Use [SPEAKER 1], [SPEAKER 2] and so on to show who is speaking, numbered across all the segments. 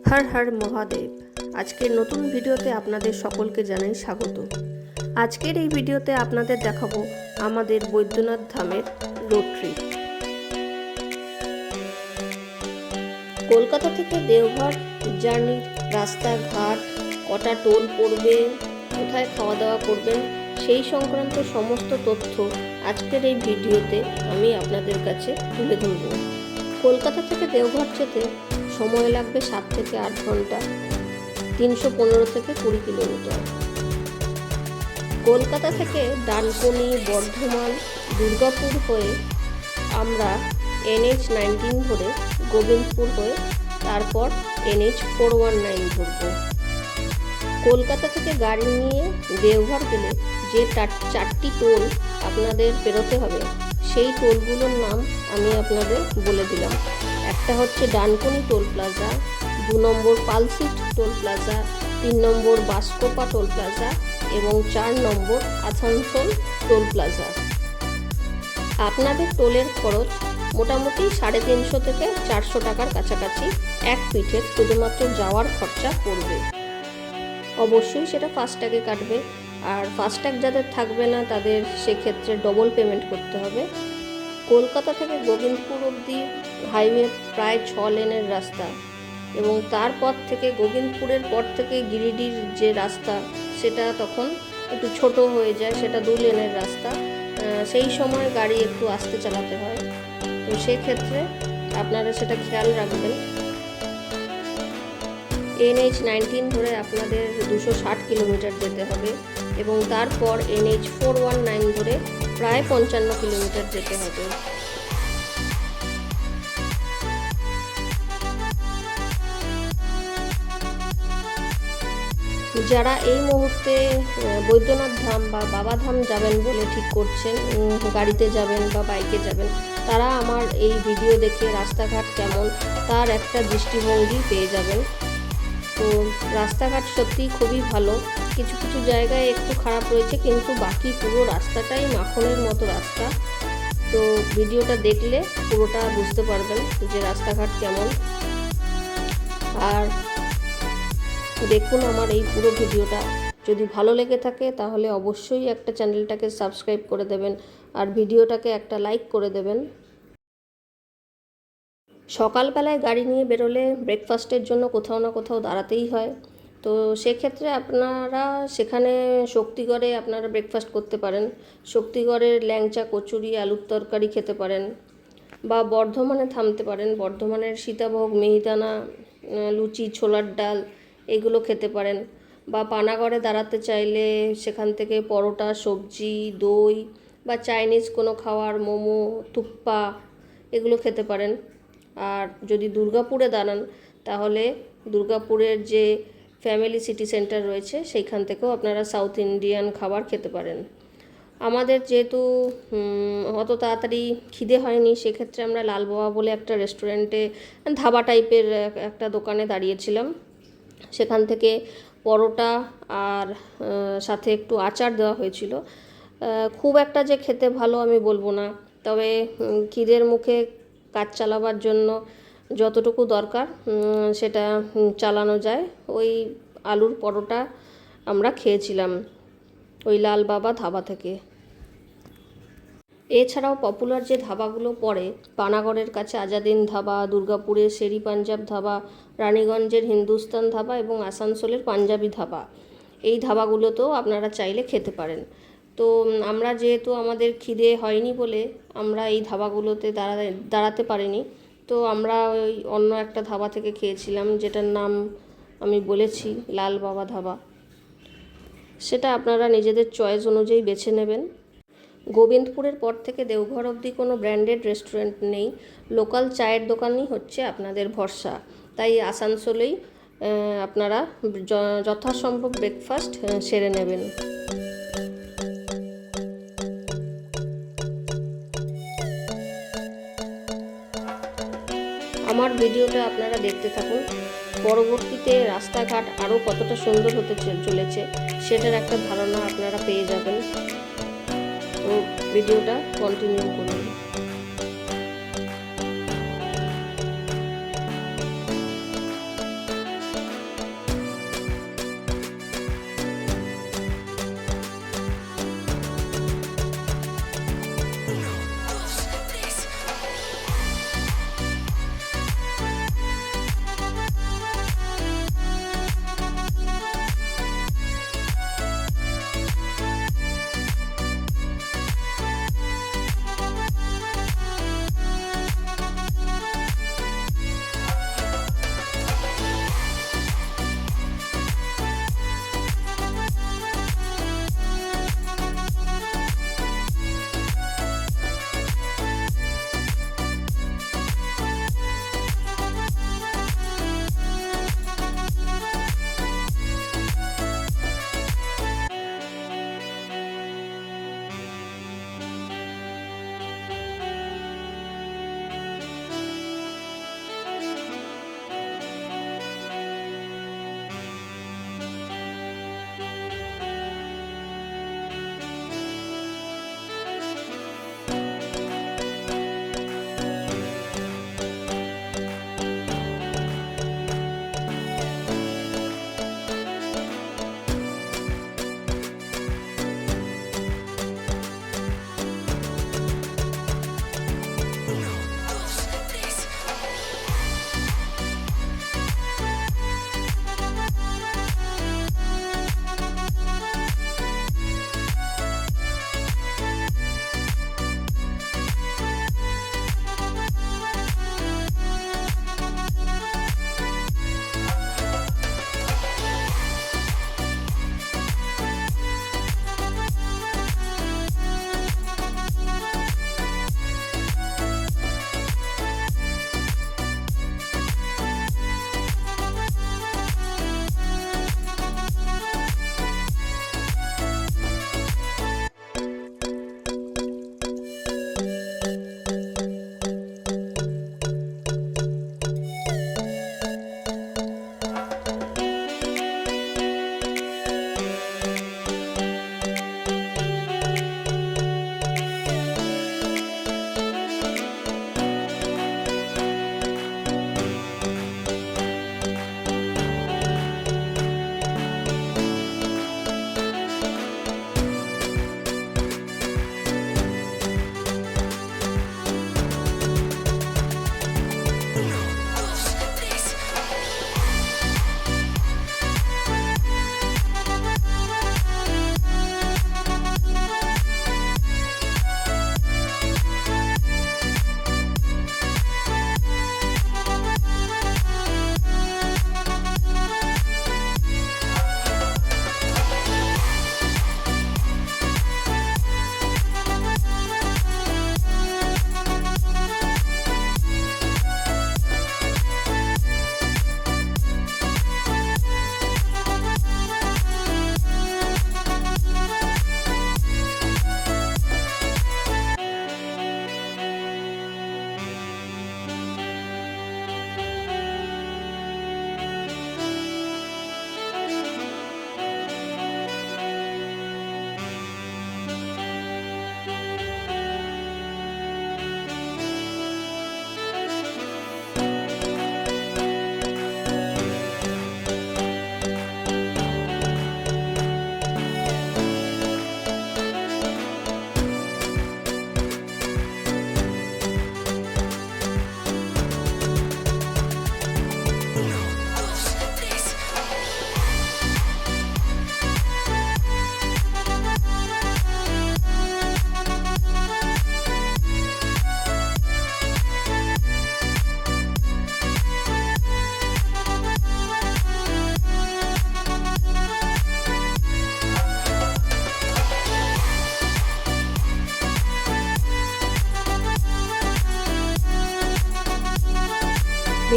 [SPEAKER 1] হর হর মহাদেব। আজকের নতুন ভিডিওতে আপনাদের সকলকে জানাই স্বাগত। আজকের এই ভিডিওতে আপনাদের দেখাবো আমাদের বৈদ্যনাথ ধামের রোড ট্রিপ। কলকাতা থেকে দেওঘর জার্নির রাস্তাঘাট, কটা টোল পড়বে, কোথায় খাওয়া দাওয়া করবেন, সেই সংক্রান্ত সমস্ত তথ্য আজকের এই ভিডিওতে আমি আপনাদের কাছে তুলে ধরব। কলকাতা থেকে দেওঘর যেতে সময় লাগবে 7 থেকে 8 ঘন্টা, 315 থেকে 20 কিলোমিটার। কলকাতা থেকে ডানকুনি, বর্ধমান, দুর্গাপুর হয়ে আমরা NH-19 ধরে গোবিন্দপুর হয়ে তারপর NH-419 ধরব। কলকাতা থেকে গাড়ি নিয়ে দেওঘর গেলে যে 4টি টোল আপনাদের পেরোতে হবে, সেই টোলগুলোর নাম আমি আপনাদের বলে দিলাম। একটা হচ্ছে ডানকুনি টোল প্লাজা, 2 নম্বর পালসিট টোল প্লাজা, 3 নম্বর বাসকোপা টোল প্লাজা এবং 4 নম্বর আসানসোল টোল প্লাজা। আপনাদের টোলের খরচ মোটামুটি 350 থেকে 400 টাকার কাছাকাছি এক পিঠের শুধুমাত্র যাওয়ার খরচা পড়বে। অবশ্যই সেটা ফাস্ট্যাগে কাটবে, আর ফাস্ট্যাগ যাদের থাকবে না তাদের সেক্ষেত্রে ডবল পেমেন্ট করতে হবে। কলকাতা থেকে গোবিন্দপুর অবধি হাইওয়ে প্রায় 6 লেনের রাস্তা, এবং তারপর থেকে গোবিন্দপুরের পর থেকে গিরিডির যে রাস্তা সেটা তখন একটু ছোট হয়ে যায়, সেটা 2 লেনের রাস্তা। সেই সময় গাড়ি একটু আস্তে চালাতে হয়, তো সেক্ষেত্রে আপনারা সেটা খেয়াল রাখবেন। NH-19 ধরে আপনাদের 260 কিলোমিটার যেতে হবে এবং তারপর NH-419 ধরে প্রায় 55 কিলোমিটার যেতে হবে। যারা এই মুহূর্তে বৈদ্যনাথ ধাম বা বাবাধাম যাবেন বলে ঠিক করছেন, গাড়িতে যাবেন বা বাইকে যাবেন, তারা আমার এই ভিডিও দেখে রাস্তাঘাট কেমন তার একটা দৃষ্টিভঙ্গি পেয়ে যাবেন। তো রাস্তাঘাট সত্যি খুবই ভালো, কিছু কিছু জায়গায় একটু খারাপ রয়েছে, কিন্তু বাকি পুরো রাস্তাটাই মাখনের মতো রাস্তা। তো ভিডিওটা দেখলে পুরোটা বুঝতে পারবেন যে রাস্তাঘাট কেমন। আর দেখুন আমার এই পুরো ভিডিওটা, যদি ভালো লেগে থাকে তাহলে অবশ্যই একটা চ্যানেলটাকে সাবস্ক্রাইব করে দেবেন আর ভিডিওটাকে একটা লাইক করে দেবেন। সকালবেলায় গাড়ি নিয়ে বেরোলে ব্রেকফাস্টের জন্য কোথাও না কোথাও দাঁড়াতেই হয়, তো সেক্ষেত্রে আপনারা সেখানে শক্তিগড়ে আপনারা ব্রেকফাস্ট করতে পারেন। শক্তিগড়ের ল্যাংচা, কচুরি, আলুর তরকারি খেতে পারেন, বা বর্ধমানে থামতে পারেন, বর্ধমানের সীতাভোগ, মিহিদানা, লুচি, ছোলার ডাল এগুলো খেতে পারেন। বা পানাগড়ে দাঁড়াতে চাইলে সেখান থেকে পরোটা, সবজি, দই বা চাইনিজ কোনো খাবার, মোমো, থুপ্পা এগুলো খেতে পারেন। আর যদি দুর্গাপুরে দাঁড়ান তাহলে দুর্গাপুরের যে ফ্যামিলি সিটি সেন্টার রয়েছে সেইখান থেকেও আপনারা সাউথ ইন্ডিয়ান খাবার খেতে পারেন। আমাদের যেহেতু অত তাড়াতাড়ি খিদে হয়নি, সেক্ষেত্রে আমরা লালবাবা বলে একটা রেস্টুরেন্টে, ধাবা টাইপের একটা দোকানে দাঁড়িয়েছিলাম। সেখান থেকে পরোটা আর সাথে একটু আচার দেওয়া হয়েছিল। খুব একটা যে খেতে ভালো আমি বলবো না, তবে খিদের মুখে কাজ চালাবার জন্য যতটুকু দরকার সেটা চালানো যায়। ওই আলুর পরোটা আমরা খেয়েছিলাম ওই লালবাবা ধাবা থেকে। এছাড়াও পপুলার যে ধাবাগুলো পড়ে, পানাগড়ের কাছে আজাদিন ধাবা, দুর্গাপুরের শেরি পাঞ্জাব ধাবা, রানীগঞ্জের হিন্দুস্তান ধাবা এবং আসানসোলের পাঞ্জাবি ধাবা, এই ধাবাগুলোতেও আপনারা চাইলে খেতে পারেন। তো আমরা যেহেতু আমাদের খিদে হয়নি বলে আমরা এই ধাবাগুলোতে দাঁড়াতে পারিনি, তো আমরা ওই অন্য একটা ধাবা থেকে খেয়েছিলাম, যেটার নাম আমি বলেছি লালবাবা ধাবা। সেটা আপনারা নিজেদের চয়েস অনুযায়ী বেছে নেবেন। গোবিন্দপুরের পর থেকে দেওঘর অবধি কোনো ব্র্যান্ডেড রেস্টুরেন্ট নেই, লোকাল চায়ের দোকানই হচ্ছে আপনাদের ভরসা। তাই আসানসোলেই আপনারা যথাসম্ভব ব্রেকফাস্ট সেরে নেবেন। আমার ভিডিওটা আপনারা দেখতে থাকুন, পরবর্তীতে রাস্তাঘাট আরও কতটা সুন্দর হতে চলেছে সেটার একটা ধারণা আপনারা পেয়ে যাবেন। তো ভিডিওটা কন্টিনিউ করুন।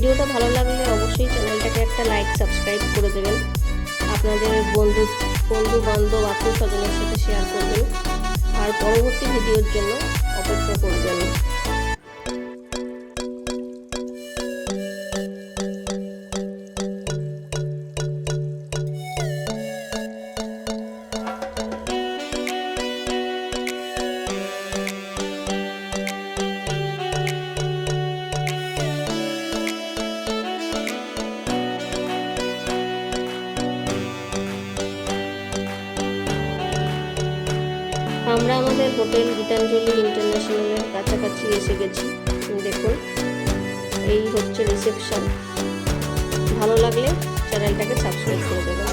[SPEAKER 1] ভিডিওটা ভালো লাগলে অবশ্যই চ্যানেলটাকে একটা লাইক সাবস্ক্রাইব করে দেবেন, আপনাদের বন্ধু বান্ধব আত্মীয় স্বজনের সাথে শেয়ার করবেন, আর পরবর্তী ভিডিওর জন্য অপেক্ষা করবেন। আমরা আমাদের হোটেল গীতাঞ্জলি ইন্টারন্যাশনালের কাছাকাছি এসে গেছি। দেখুন, এই হচ্ছে রিসেপশন। ভালো লাগলে চ্যানেলটাকে সাবস্ক্রাইব করে দেবেন।